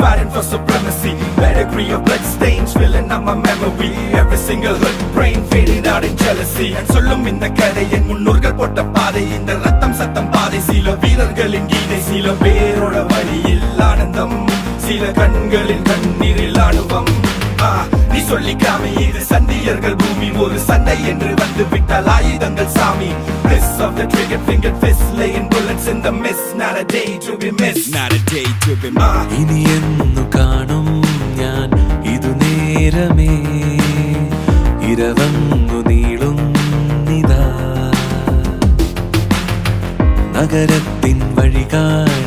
fighting for supremacy. Pedigree of blood stains filling up my memory. Every single hood brain fading out in jealousy. And சொல்லும் இந்த கதை என் முன்னோர்கள் போட்ட பாதை. இந்த ரத்தம் சத்தம் பாதை சில வீரர்களின் கீதை. சில பேரோட வழியில் ஆனந்தம், சில கண்களின் கண்ணீரில் ஆணுவம். நீ சொல்லிக்காம இது சண்டியர்கள் பூமி. ஒரு சண்டை என்று வந்து விட்டால் ஆயுதங்கள் சாமி. Bliss of the trigger finger fist laying bullets in the mist. Not a day to be missed. Not a day to be missed. ഇനി എന്നു കാണും ഞാൻ ഇതു നേരമേ. ഇരവങ്ങു നീളുന്നിതാ നഗരത്തിൻ വഴികാട്ടി